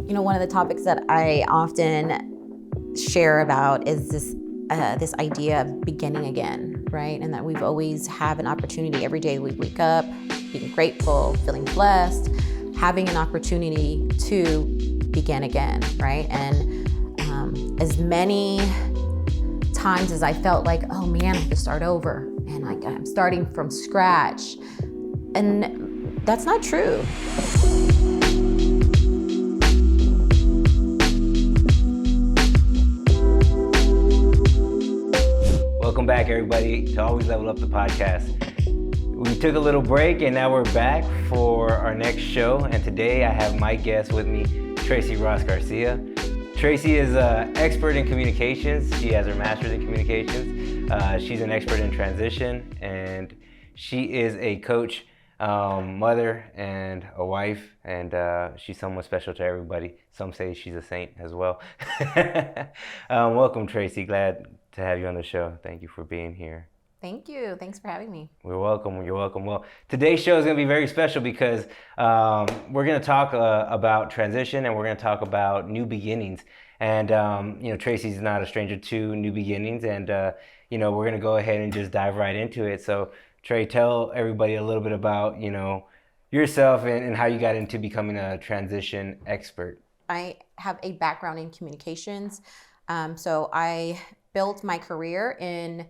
One of the topics that I often share about is this idea of beginning again, right? And that we've always have an opportunity every day we wake up, being grateful, feeling blessed, having an opportunity to begin again, right? And as many times as I felt like, oh man, I have to start over, and like I'm starting from scratch, and that's not true. Welcome back, everybody, to Always Level Up the podcast. We took a little break and now we're back for our next show. And today I have my guest with me, Tracy Ross Garcia. Tracy is an expert in communications. She has her master's in communications. She's an expert in transition, and she is a coach, mother, and a wife, and she's someone special to everybody. Some say she's a saint as well. Welcome, Tracy. Glad to have you on the show. Thank you for being here. Thank you. Thanks for having me. You're welcome. You're welcome. Well, today's show is going to be very special because we're going to talk about transition, and we're going to talk about new beginnings. And Tracy's not a stranger to new beginnings, and we're going to go ahead and just dive right into it. So, Trey, tell everybody a little bit about yourself and how you got into becoming a transition expert. I have a background in communications, so I built my career in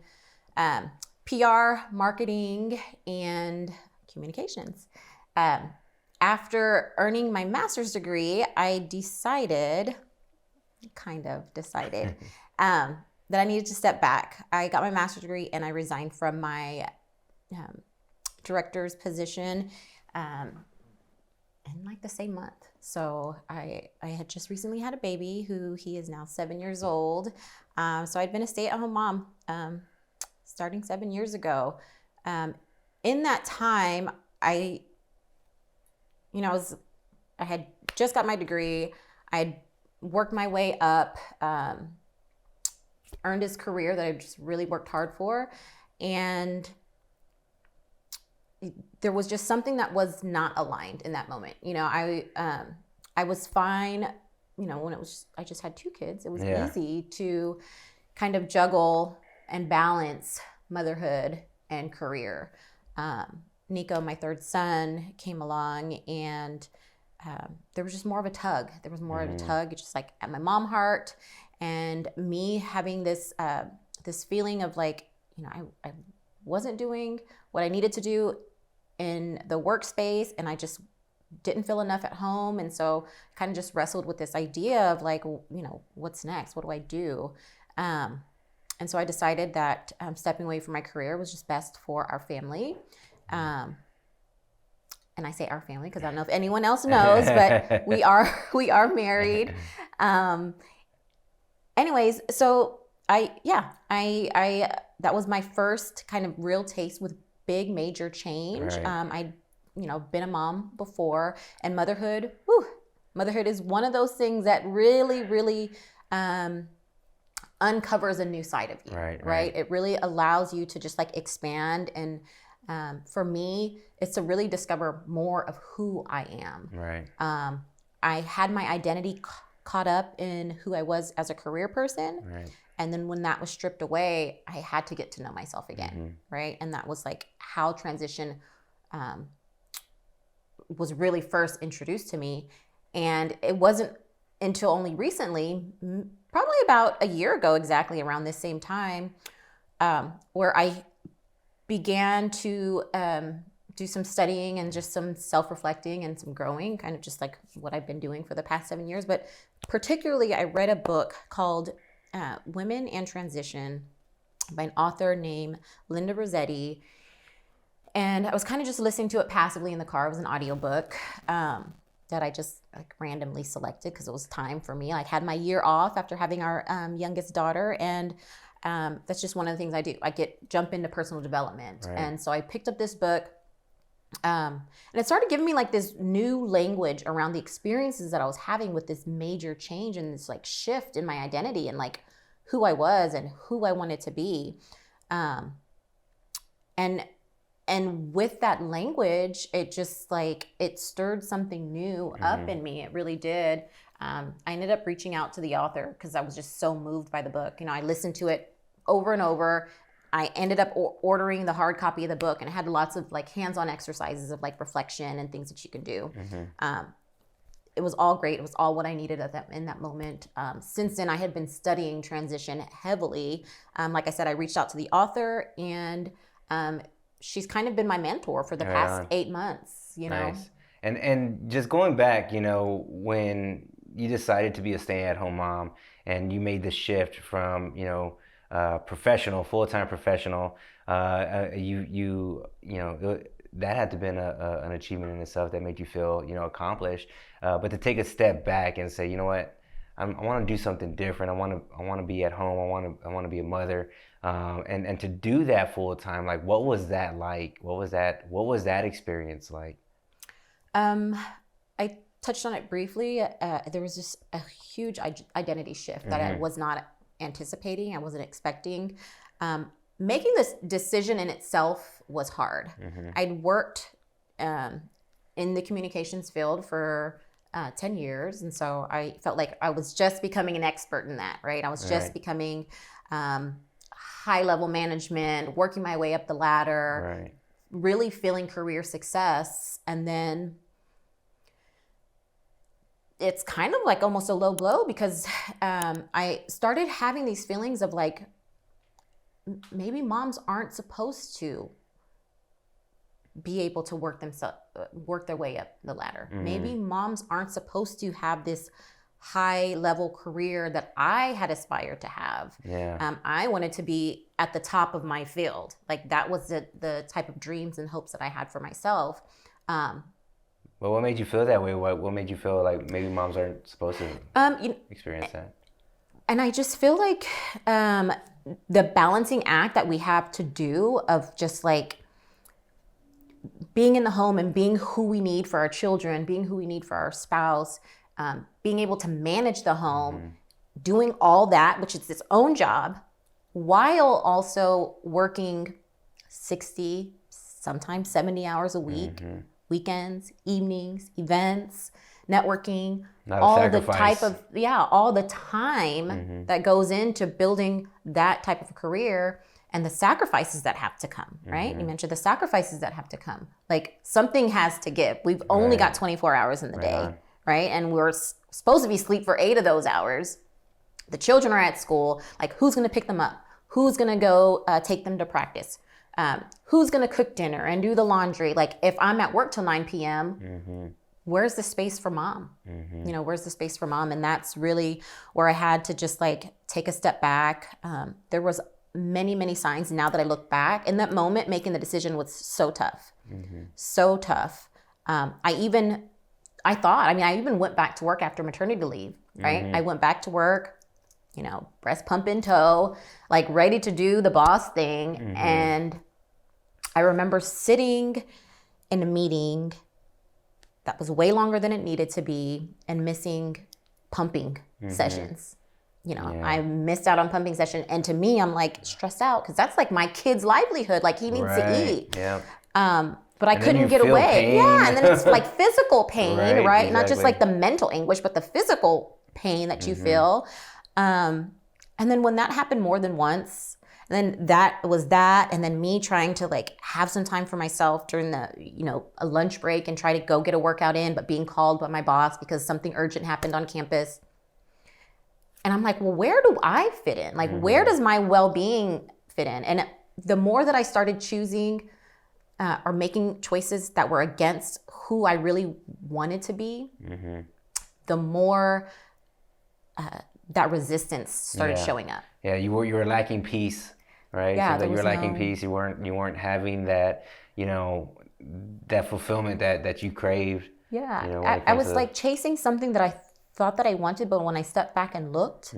PR, marketing, and communications. After earning my master's degree, I decided that I needed to step back. I got my master's degree and I resigned from my director's position in like the same month. So I had just recently had a baby who he is now 7 years old. So I'd been a stay-at-home mom starting 7 years ago. In that time, I had just got my degree. I had worked my way up, earned this career that I just really worked hard for, and there was just something that was not aligned in that moment. I was fine. When I just had two kids, it was easy to kind of juggle and balance motherhood and career. Nico, my third son, came along, and there was just more of a tug. There was more of a tug, just like at my mom heart, and me having this feeling of like, I wasn't doing what I needed to do in the workspace, and I just didn't feel enough at home. And so kind of just wrestled with this idea of like, what's next? What do I do? And so I decided that stepping away from my career was just best for our family. And I say our family because I don't know if anyone else knows, but we are married. Anyways, so I that was my first kind of real taste with big major change. Right. I'd been a mom before, and motherhood is one of those things that really, really uncovers a new side of you. Right? It really allows you to just like expand, and for me, it's to really discover more of who I am. Right. I had my identity caught up in who I was as a career person. Right. And then when that was stripped away, I had to get to know myself again, right? And that was like how transition was really first introduced to me. And it wasn't until only recently, probably about a year ago, exactly around this same time, where I began to do some studying and just some self-reflecting and some growing, kind of just like what I've been doing for the past 7 years. But particularly, I read a book called Women and Transition by an author named Linda Rossetti. And I was kind of just listening to it passively in the car. It was an audiobook that I just like randomly selected because it was time for me. I had my year off after having our youngest daughter, and that's just one of the things I do. I jump into personal development. Right. And so I picked up this book, and it started giving me like this new language around the experiences that I was having with this major change and this like shift in my identity and like who I was and who I wanted to be. And with that language, it just like, it stirred something new up in me. It really did. I ended up reaching out to the author because I was just so moved by the book. I listened to it over and over. I ended up ordering the hard copy of the book, and it had lots of like hands-on exercises of like reflection and things that you can do. It was all great. It was all what I needed in that moment. Since then, I had been studying transition heavily. Like I said, I reached out to the author, and she's kind of been my mentor for the past 8 months. Nice. And just going back, when you decided to be a stay-at-home mom, and you made the shift from, professional, full-time professional, that had to have been an achievement in itself that made you feel, accomplished. But to take a step back and say, you know what, I want to do something different. I want to be at home. I want to be a mother. And to do that full time, like, what was that like? What was that experience like? I touched on it briefly. There was just a huge identity shift that I was not anticipating. I wasn't expecting. Making this decision in itself was hard. I'd worked in the communications field for 10 years. And so I felt like I was just becoming an expert in that, right? I was just becoming high-level management, working my way up the ladder, really feeling career success. And then it's kind of like almost a low blow because I started having these feelings of like, maybe moms aren't supposed to be able to work their way up the ladder. Maybe moms aren't supposed to have this high level career that I had aspired to have. I wanted to be at the top of my field. Like that was the type of dreams and hopes that I had for myself. Well, what made you feel that way? What made you feel like maybe moms aren't supposed to experience that? And I just feel like the balancing act that we have to do of just like being in the home and being who we need for our children, being who we need for our spouse, being able to manage the home, doing all that, which is its own job, while also working 60, sometimes 70 hours a week, weekends, evenings, events, networking, all the type of, all the time that goes into building that type of career and the sacrifices that have to come, right? You mentioned the sacrifices that have to come. Like something has to give. We've only got 24 hours in the day, right? And we're supposed to be asleep for 8 of those hours. The children are at school. Like who's going to pick them up? Who's going to go take them to practice? Who's going to cook dinner and do the laundry? Like if I'm at work till 9 p.m., where's the space for mom? Where's the space for mom? And that's really where I had to just like take a step back. There was many, many signs. Now that I look back, in that moment, making the decision was so tough, so tough. I even went back to work after maternity leave, right? I went back to work, breast pump in tow, like ready to do the boss thing. And I remember sitting in a meeting that was way longer than it needed to be and missing pumping sessions. I missed out on pumping session. And to me, I'm like stressed out because that's like my kid's livelihood. Like he needs to eat. But I couldn't get away. Pain. And then it's like physical pain, right? Exactly. Not just like the mental anguish, but the physical pain that you feel. And then when that happened more than once, then that was that. And then me trying to like have some time for myself during the, a lunch break and try to go get a workout in, but being called by my boss because something urgent happened on campus. And I'm like, well, where do I fit in? Like, where does my well-being fit in? And the more that I started choosing or making choices that were against who I really wanted to be, the more that resistance started showing up. Yeah, you were lacking peace, right? Yeah, so you were lacking peace. You weren't having that, that fulfillment that you craved. Yeah, I was like chasing something that I thought that I wanted, but when I stepped back and looked,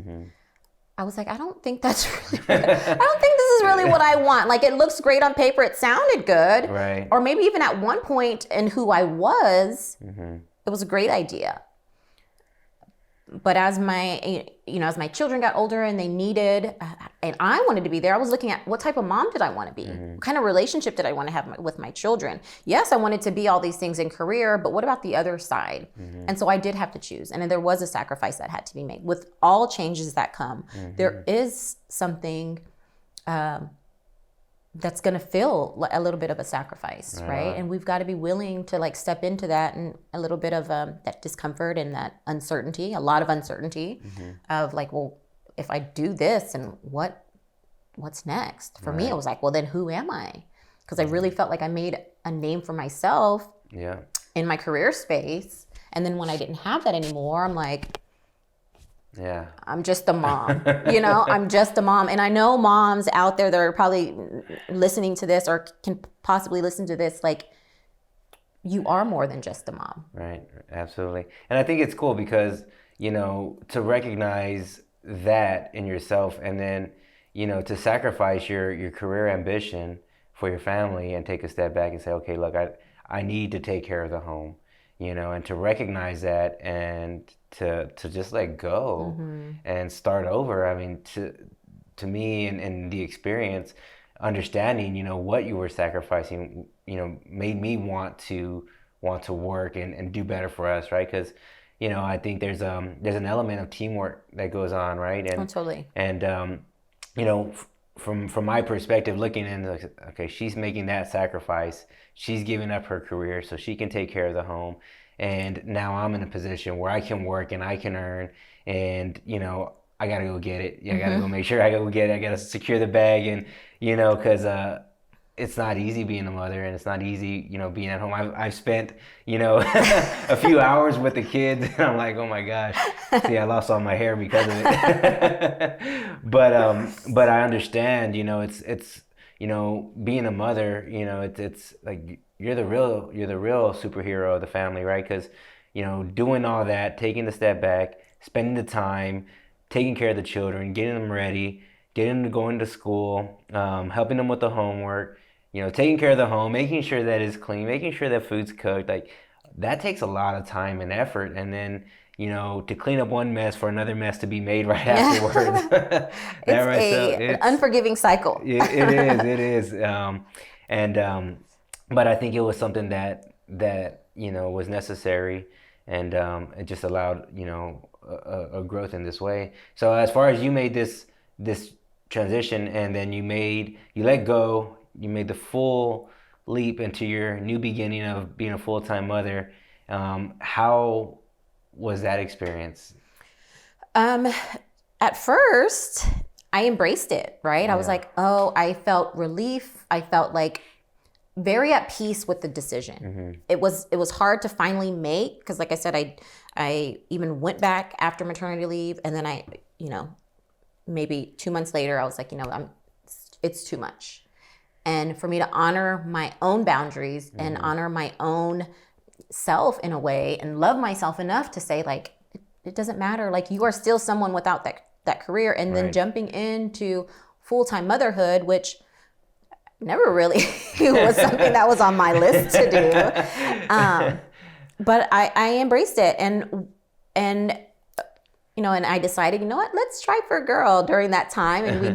I was like, I don't think that's really I don't think this is really what I want. Like it looks great on paper, it sounded good. Right. Or maybe even at one point in who I was, it was a great idea. But as my children got older and they needed and I wanted to be there, I was looking at what type of mom did I want to be? What kind of relationship did I want to have with my children? Yes, I wanted to be all these things in career, but what about the other side? And so I did have to choose. And then there was a sacrifice that had to be made. With all changes that come, there is something that's going to feel a little bit of a sacrifice, right? And we've got to be willing to like step into that, and a little bit of that discomfort and that uncertainty, a lot of uncertainty of like, well, if I do this, and what's next? For me, it was like, well, then who am I? Because I really felt like I made a name for myself in my career space. And then when I didn't have that anymore, I'm like, I'm just a mom, I'm just a mom. And I know moms out there that are probably listening to this or can possibly listen to this, like, you are more than just a mom. Right, absolutely. And I think it's cool because, to recognize that in yourself, and then, to sacrifice your career ambition for your family and take a step back and say, okay, look, I need to take care of the home, and to recognize that and to just let go and start over. I mean, to me and the experience, understanding, what you were sacrificing, made me want to work and do better for us, right? Because, I think there's an element of teamwork that goes on, right? And totally. And from my perspective, looking in, like, okay, she's making that sacrifice. She's giving up her career so she can take care of the home. And now I'm in a position where I can work and I can earn, and, I got to go get it. I got to go make sure I go get it. I got to secure the bag, and, because it's not easy being a mother, and it's not easy, being at home. I've spent, a few hours with the kids, and I'm like, oh my gosh, see, I lost all my hair because of it. But I understand, it's being a mother, it's like, you're the real superhero of the family, right? Because, doing all that, taking the step back, spending the time, taking care of the children, getting them ready, getting them going to school, helping them with the homework, taking care of the home, making sure that it's clean, making sure that food's cooked, like, that takes a lot of time and effort. And then, to clean up one mess for another mess to be made right afterwards. It's an unforgiving cycle. It is. But I think it was something that was necessary, and it just allowed a growth in this way. So as far as you made this transition, and then you let go, you made the full leap into your new beginning of being a full-time mother. How was that experience? At first, I embraced it, right? I was like, I felt relief. I felt like very at peace with the decision. It was hard to finally make, because like I said, I even went back after maternity leave, and then I, maybe 2 months later, I was like, it's too much. And for me to honor my own boundaries and honor my own self in a way, and love myself enough to say, like, it doesn't matter. Like, you are still someone without that career. And then jumping into full-time motherhood, which never really was something that was on my list to do. But I embraced it. And I decided, let's try for a girl during that time. And we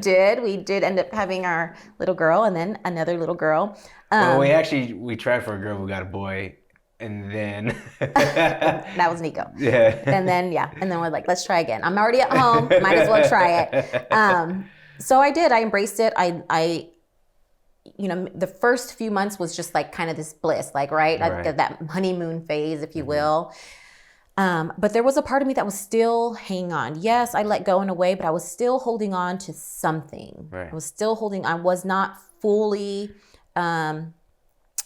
did end up having our little girl, and then another little girl. Well, we tried for a girl, we got a boy. And then that was Nico. Yeah. And then we're like, let's try again. I'm already at home. Might as well try it. So I did. I embraced it. I the first few months was just like kind of this bliss, like, right? That honeymoon phase, if you will. But there was a part of me that was still hanging on. Yes, I let go in a way, but I was still holding on to something. Right. I was not fully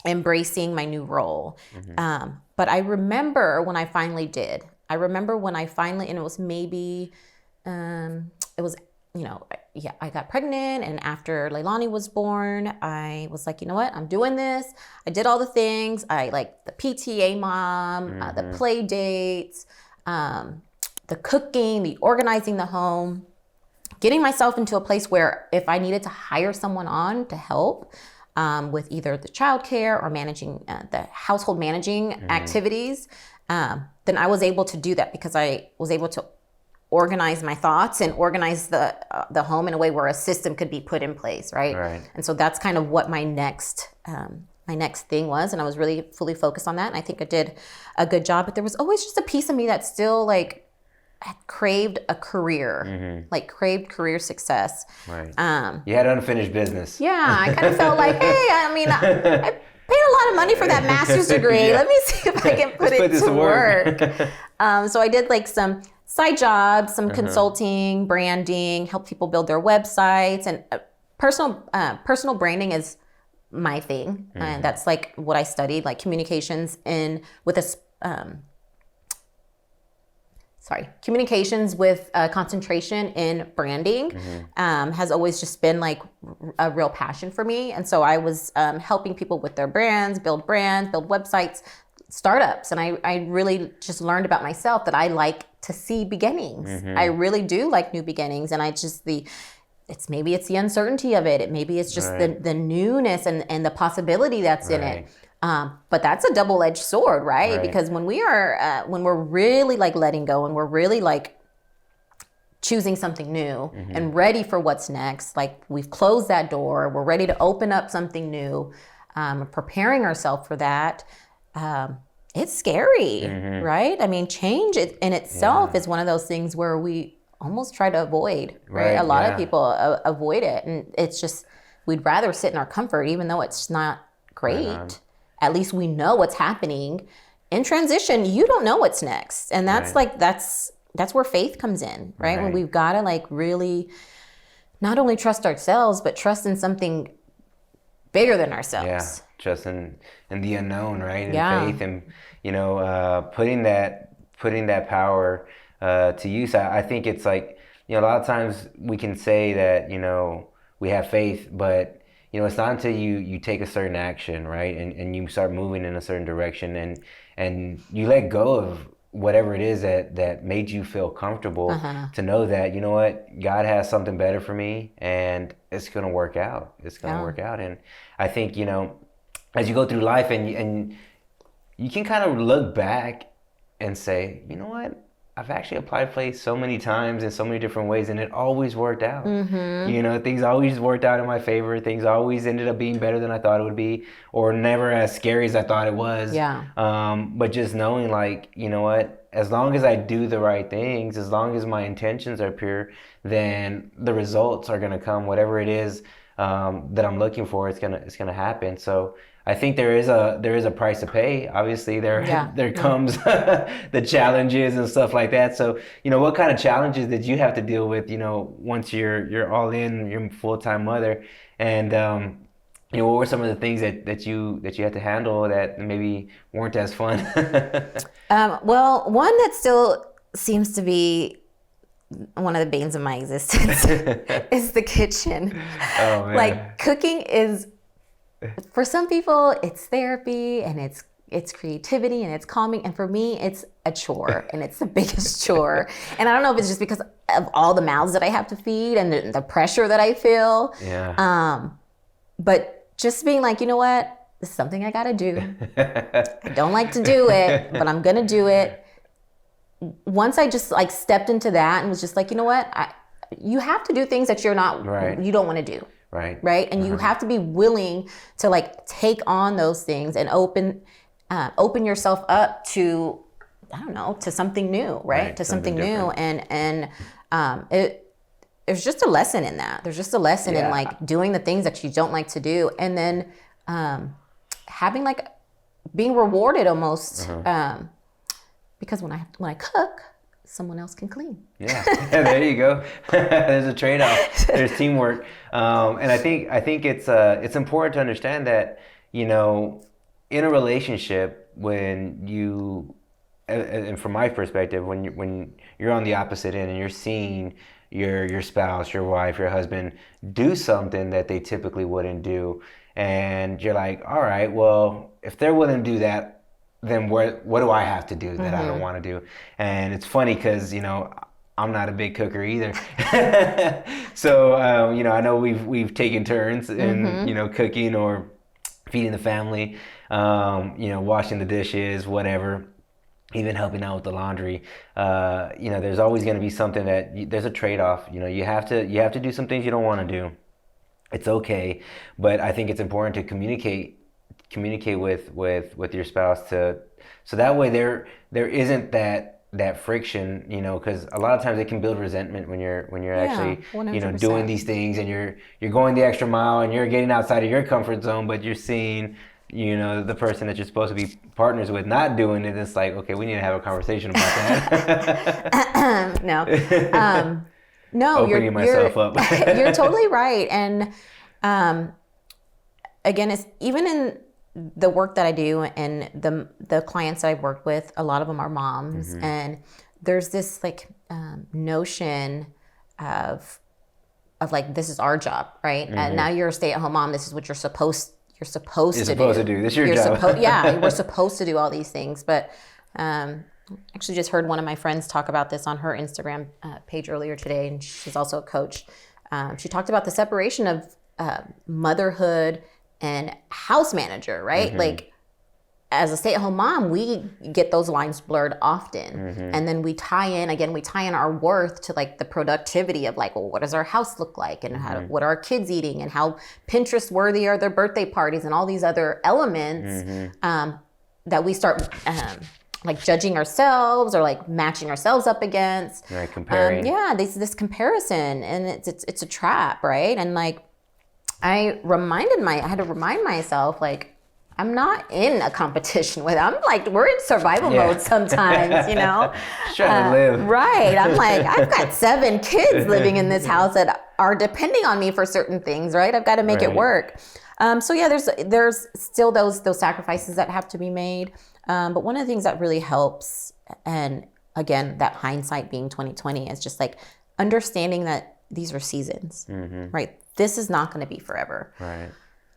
embracing my new role. But I remember when I finally did. And it was maybe, I got pregnant, and after Leilani was born, I was like, you know what, I'm doing this. I did all the things. I like the PTA mom, the play dates, the cooking, the organizing the home, getting myself into a place where if I needed to hire someone on to help with either the childcare or managing the household managing activities, then I was able to do that, because I was able to organize my thoughts and organize the home in a way where a system could be put in place, right? And so that's kind of what my next thing was, and I was really fully focused on that, and I think I did a good job. But there was always just a piece of me that still like had craved a career, like craved career success. Right. You had unfinished business. Yeah, I kind of felt like, hey, I mean, I paid a lot of money for that master's degree. Let me see if I can put it to work. So I did like some side jobs, some consulting, branding, help people build their websites, and personal branding is my thing. And that's like what I studied, like communications communications with concentration in branding has always just been like a real passion for me. And so I was helping people with their brands, build websites, startups. And I really just learned about myself that I like to see beginnings. I really do like new beginnings. And maybe it's the uncertainty of it. Maybe it's just the newness and the possibility that's in it. But that's a double-edged sword, right? Because when we're really like letting go and we're really like choosing something new and ready for what's next, like we've closed that door, we're ready to open up something new, preparing ourselves for that. It's scary, right? I mean, change in itself is one of those things where we almost try to avoid, right? A lot of people avoid it. And it's just, we'd rather sit in our comfort, even though it's not great. At least we know what's happening. In transition, you don't know what's next. And that's that's where faith comes in, right? When we've got to like really not only trust ourselves, but trust in something bigger than ourselves. Yeah, trust in the unknown, right? And faith, and putting that power to use. I think it's like, a lot of times we can say that we have faith, but it's not until you take a certain action, right, and you start moving in a certain direction, and you let go of whatever it is that made you feel comfortable, to know that what, God has something better for me, and it's gonna work out. It's gonna work out. And I think as you go through life, and you can kind of look back and say, what, I've actually applied faith so many times in so many different ways, and it always worked out. Things always worked out in my favor. Things always ended up being better than I thought it would be, or never as scary as I thought it was. But just knowing, like, what, as long as I do the right things, as long as my intentions are pure, then the results are gonna come. Whatever it is that I'm looking for, it's gonna happen. So I think there is a price to pay. Obviously, there comes the challenges and stuff like that. So, what kind of challenges did you have to deal with, once you're all in, you're a full-time mother, and what were some of the things that you had to handle that maybe weren't as fun? Well, one that still seems to be one of the banes of my existence is the kitchen. Oh, man. Like, cooking is, for some people, it's therapy, and it's creativity, and it's calming. And for me, it's a chore, and it's the biggest chore. And I don't know if it's just because of all the mouths that I have to feed and the pressure that I feel. But just being like, what, this is something I gotta do. I don't like to do it, but I'm gonna do it. Once I just like stepped into that and was just like, what, you have to do things that you don't want to do. Right. And you have to be willing to like take on those things and open yourself up to, I don't know, to something new, right? To something new. And there's just a lesson in that. There's just a lesson in like doing the things that you don't like to do, and then having like being rewarded almost, because when I cook, someone else can clean. Yeah, there you go. There's a trade-off. There's teamwork, and I think it's important to understand that in a relationship, when you, and from my perspective, when you're on the opposite end and you're seeing your spouse, your wife, your husband do something that they typically wouldn't do, and you're like, all right, well, if they're willing to do that, then what do I have to do that I don't want to do? And it's funny because, I'm not a big cooker either. So, I know we've taken turns in, cooking or feeding the family, washing the dishes, whatever. even helping out with the laundry, there's always going to be something there's a trade-off. You have to do some things you don't want to do. It's okay, but I think it's important to communicate with your spouse so that way there isn't that friction, because a lot of times it can build resentment when you're actually 100%. doing these things, and you're going the extra mile and you're getting outside of your comfort zone, but you're seeing the person that you're supposed to be partners with not doing it. It's like, okay, we need to have a conversation about that. No, opening myself up. You're totally right. And again, it's even in the work that I do and the clients that I work with, a lot of them are moms, and there's this like notion of like, this is our job, right? And now you're a stay-at-home mom. This is what you're supposed to do. This is your job. We're supposed to do all these things. But actually just heard one of my friends talk about this on her Instagram page earlier today, and she's also a coach. She talked about the separation of motherhood and house manager, right? Like, as a stay-at-home mom, we get those lines blurred often. And then we tie in our worth to like the productivity of like, well, what does our house look like, and what are our kids eating, and how Pinterest worthy are their birthday parties, and all these other elements that we start like judging ourselves or like matching ourselves up against. Right, comparing. This comparison, and it's a trap, right? And like, I had to remind myself, like, I'm not in a competition with. I'm like, we're in survival mode sometimes, Trying to live. Right. I'm like, I've got 7 kids living in this house that are depending on me for certain things, right? I've got to make it work. There's still those sacrifices that have to be made. But one of the things that really helps, and again, that hindsight being 2020, is just like understanding that these are seasons, right? This is not going to be forever. Right.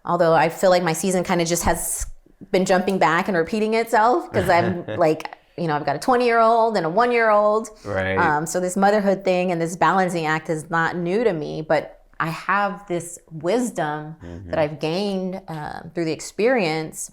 Although I feel like my season kind of just has been jumping back and repeating itself, because I'm like, I've got a 20-year-old and a 1-year-old. Right. So this motherhood thing and this balancing act is not new to me, but I have this wisdom that I've gained through the experience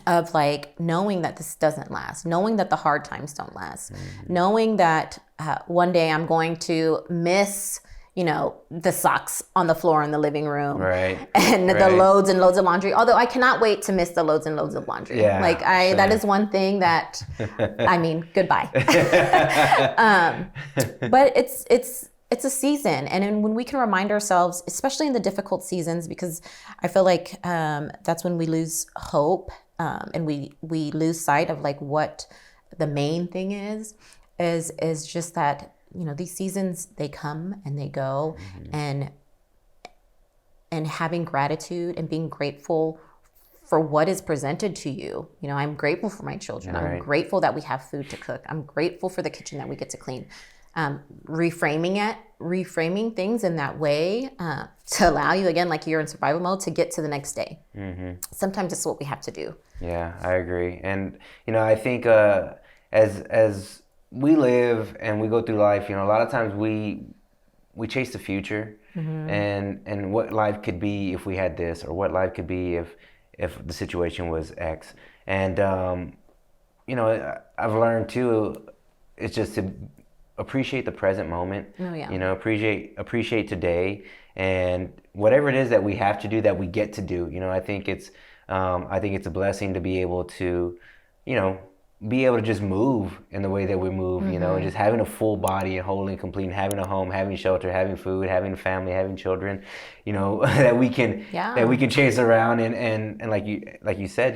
of like knowing that this doesn't last, knowing that the hard times don't last, knowing that one day I'm going to miss the socks on the floor in the living room, right, and the loads and loads of laundry. Although I cannot wait to miss the loads and loads of laundry. Yeah, like that is one thing that, I mean, goodbye. But it's a season, and then when we can remind ourselves, especially in the difficult seasons, because I feel like that's when we lose hope, and we lose sight of like what the main thing is just that. These seasons, they come and they go, and having gratitude and being grateful for what is presented to you. I'm grateful for my children. Right. I'm grateful that we have food to cook. I'm grateful for the kitchen that we get to clean. Reframing things in that way to allow you, again, like you're in survival mode, to get to the next day. Sometimes it's what we have to do. Yeah, I agree. And, I think as we live and we go through life, a lot of times we chase the future and what life could be if we had this, or what life could be if the situation was X. And, I've learned too, it's just to appreciate the present moment. Oh, yeah. Appreciate today, and whatever it is that we have to do, that we get to do. I think it's a blessing to be able to, just move in the way that we move, and just having a full body and whole and complete, and having a home, having shelter, having food, having a family, having children, that we can chase around, and like you said,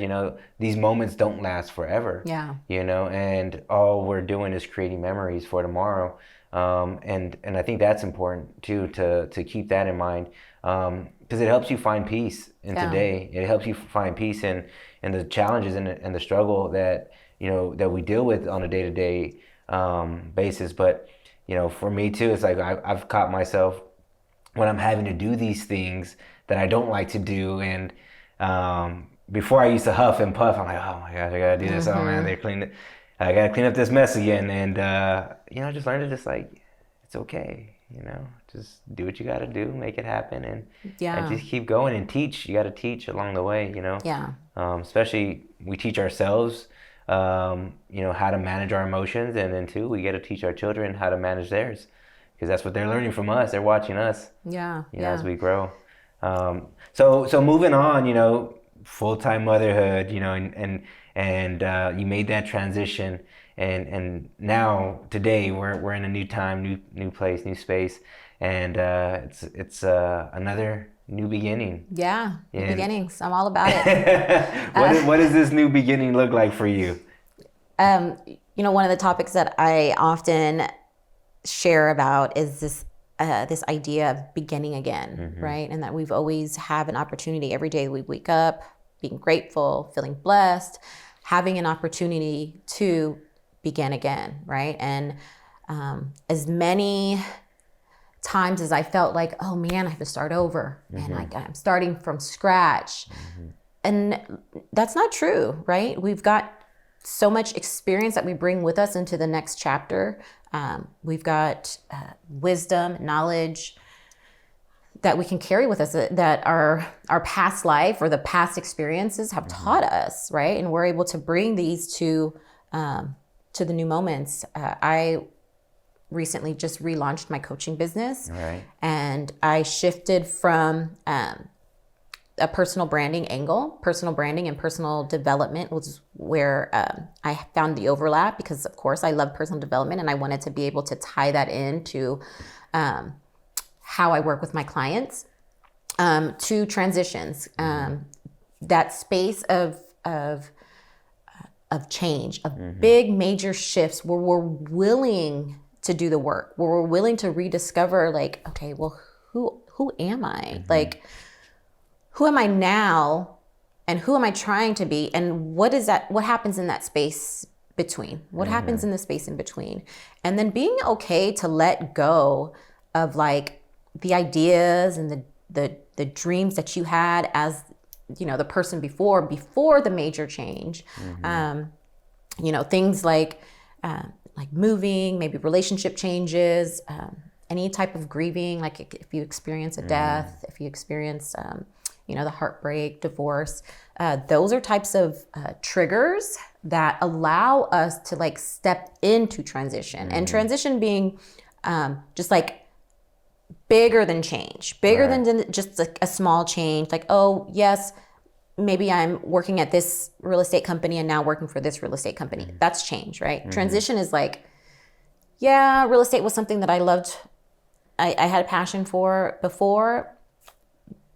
these moments don't last forever. Yeah. And all we're doing is creating memories for tomorrow. And I think that's important too, to keep that in mind, because it helps you find peace in today. It helps you find peace in the challenges and the struggle that that we deal with on a day-to-day basis. But for me too, it's like I've caught myself when I'm having to do these things that I don't like to do, and before I used to huff and puff. I'm like, oh my gosh, I gotta do this. Oh man, I gotta clean up this mess again. And I just learned to just like, it's okay. Just do what you gotta do, make it happen, and just keep going and teach. You gotta teach along the way. Yeah. Especially we teach ourselves how to manage our emotions, and then two, we get to teach our children how to manage theirs, because that's what they're learning from us. They're watching us. As we grow. So moving on, full-time motherhood, and you made that transition, and now today we're in a new time, new place, new space, and it's another new beginning. New beginnings. I'm all about it. What does this new beginning look like for you? One of the topics that I often share about is this idea of beginning again, right? And that we've always have an opportunity every day we wake up, being grateful, feeling blessed, having an opportunity to begin again, right? And as many times as I felt like, oh man, I have to start over, and like I'm starting from scratch, and that's not true, right? We've got so much experience that we bring with us into the next chapter. We've got wisdom, knowledge that we can carry with us that our past life or the past experiences have taught us, right? And we're able to bring these to the new moments. I recently just relaunched my coaching business, right, and I shifted from a personal branding angle. Personal branding and personal development was where I found the overlap, because of course I love personal development and I wanted to be able to tie that into how I work with my clients. To transitions, that space of change, of big major shifts where we're willing to do the work, where we're willing to rediscover, like, okay, well, who am I? Like, who am I now, and who am I trying to be, and what happens in that space between? What happens in the space in between? And then being okay to let go of like the ideas and the dreams that you had as, the person before the major change. Things like moving, maybe relationship changes, any type of grieving, like if you experience a death, if you experience the heartbreak, divorce, those are types of triggers that allow us to like step into transition. And transition being just like bigger than change, bigger than just like a small change. Like, oh yes, maybe I'm working at this real estate company and now working for this real estate company. That's change, right? Transition is like, yeah, real estate was something that I loved. I had a passion for before,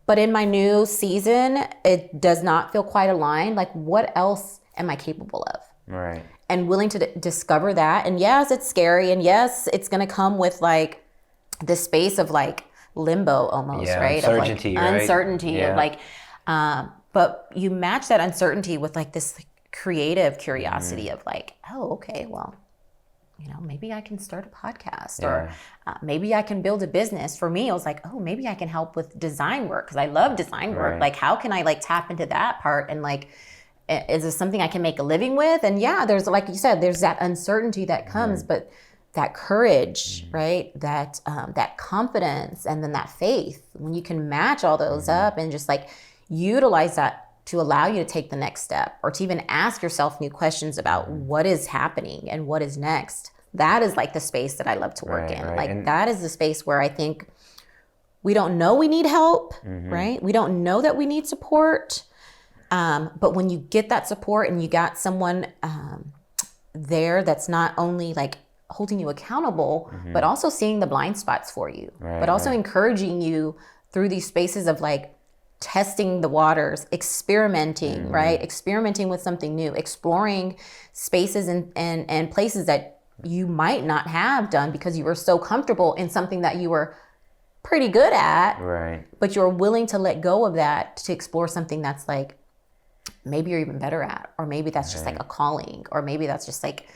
but in my new season, it does not feel quite aligned. Like, what else am I capable of? Right. And willing to discover that. And yes, it's scary. And yes, it's going to come with like the space of like limbo almost, right? Uncertainty, of like, right? Uncertainty of like, but you match that uncertainty with like this creative curiosity of like, oh, okay, well, maybe I can start a podcast, or maybe I can build a business. For me, it was like, oh, maybe I can help with design work, because I love design work. Right. Like, how can I like tap into that part, and like, is this something I can make a living with? And yeah, there's, like you said, there's that uncertainty that comes, but that courage, right? That confidence, and then that faith, when you can match all those up and just like utilize that to allow you to take the next step, or to even ask yourself new questions about what is happening and what is next. That is like the space that I love to work in. Like, and that is the space where I think we don't know we need help, right? We don't know that we need support. But when you get that support and you got someone there that's not only like holding you accountable, but also seeing the blind spots for you, but also encouraging you through these spaces of like testing the waters, experimenting, right? Experimenting with something new, exploring spaces and places that you might not have done because you were so comfortable in something that you were pretty good at, right? But you're willing to let go of that to explore something that's like, maybe you're even better at, or maybe that's just like a calling, or maybe that's just like,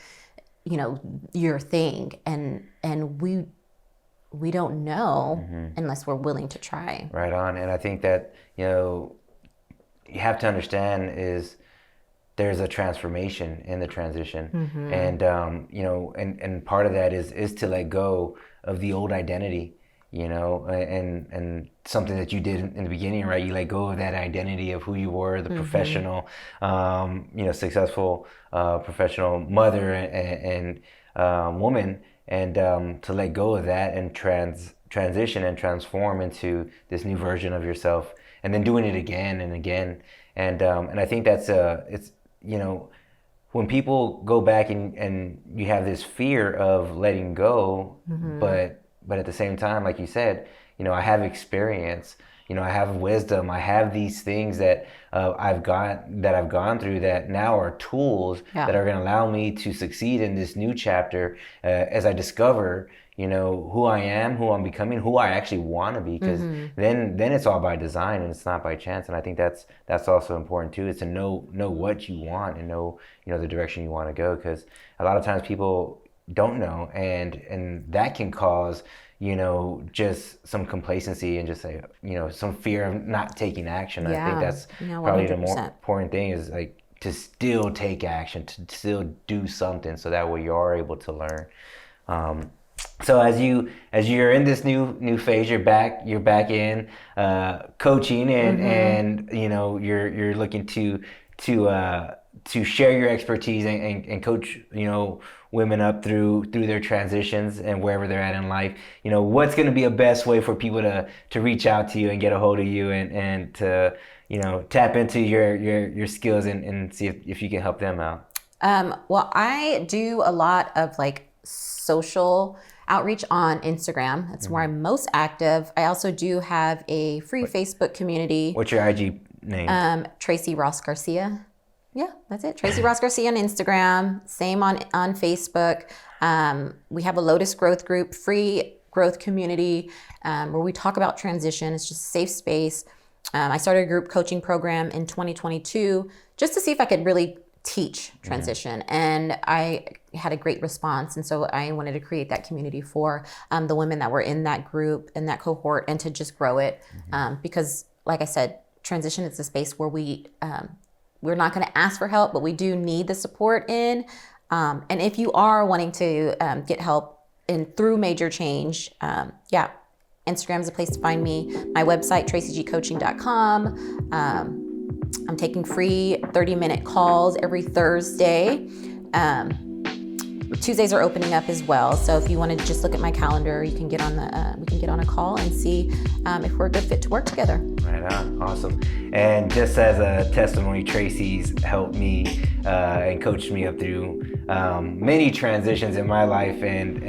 your thing. And we don't know unless we're willing to try. Right on. And I think that, you have to understand is there's a transformation in the transition. And, and part of that is to let go of the old identity, and something that you did in the beginning, right? You let go of that identity of who you were, the professional, successful professional mother and woman, and to let go of that and transition and transform into this new version of yourself, and then doing it again and again. And I think that's when people go back and you have this fear of letting go, but at the same time, like you said, I have experience, I have wisdom, I have these things that I've gone through that now are tools that are going to allow me to succeed in this new chapter as I discover who I am, who I'm becoming, who I actually want to be, because then it's all by design and it's not by chance. And I think that's also important too, is to know what you want and know the direction you want to go, because a lot of times people don't know, and that can cause just some complacency and just say some fear of not taking action. I think that's probably the more important thing, is like to still take action, to still do something, so that way you are able to learn. So as you're in this new phase, you're back in coaching, and you're looking to share your expertise and coach women up through their transitions and wherever they're at in life. What's going to be a best way for people to reach out to you and get a hold of you and to tap into your skills and see if you can help them out? Well, I do a lot of social outreach on Instagram. That's where I'm most active. I also do have a free Facebook community. What's your IG name? Tracy Ross Garcia. Yeah, that's it. Tracy Ross Garcia on Instagram. Same on Facebook. We have a Lotus Growth Group, free growth community, where we talk about transition. It's just a safe space. I started a group coaching program in 2022 just to see if I could really teach transition, and I had a great response, and so I wanted to create that community for the women that were in that group and that cohort, and to just grow it, because like I said, transition is a space where we're not going to ask for help, but we do need the support in, and if you are wanting to get help through major change, Instagram is a place to find me. My website, tracygcoaching.com. I'm taking free 30-minute calls every Thursday. Tuesdays are opening up as well. So if you want to just look at my calendar, you can get on we can get on a call and see if we're a good fit to work together. Right on, awesome. And just as a testimony, Tracy's helped me and coached me up through many transitions in my life, and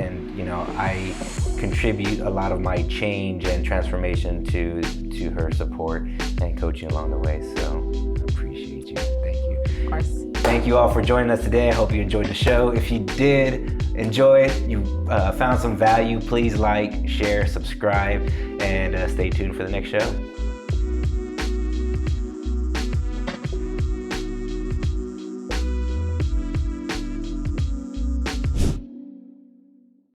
I contribute a lot of my change and transformation to her support and coaching along the way. So I appreciate you. Thank you. Of course. Thank you all for joining us today. I hope you enjoyed the show. If you did enjoy it, you found some value, please like, share, subscribe, and stay tuned for the next show.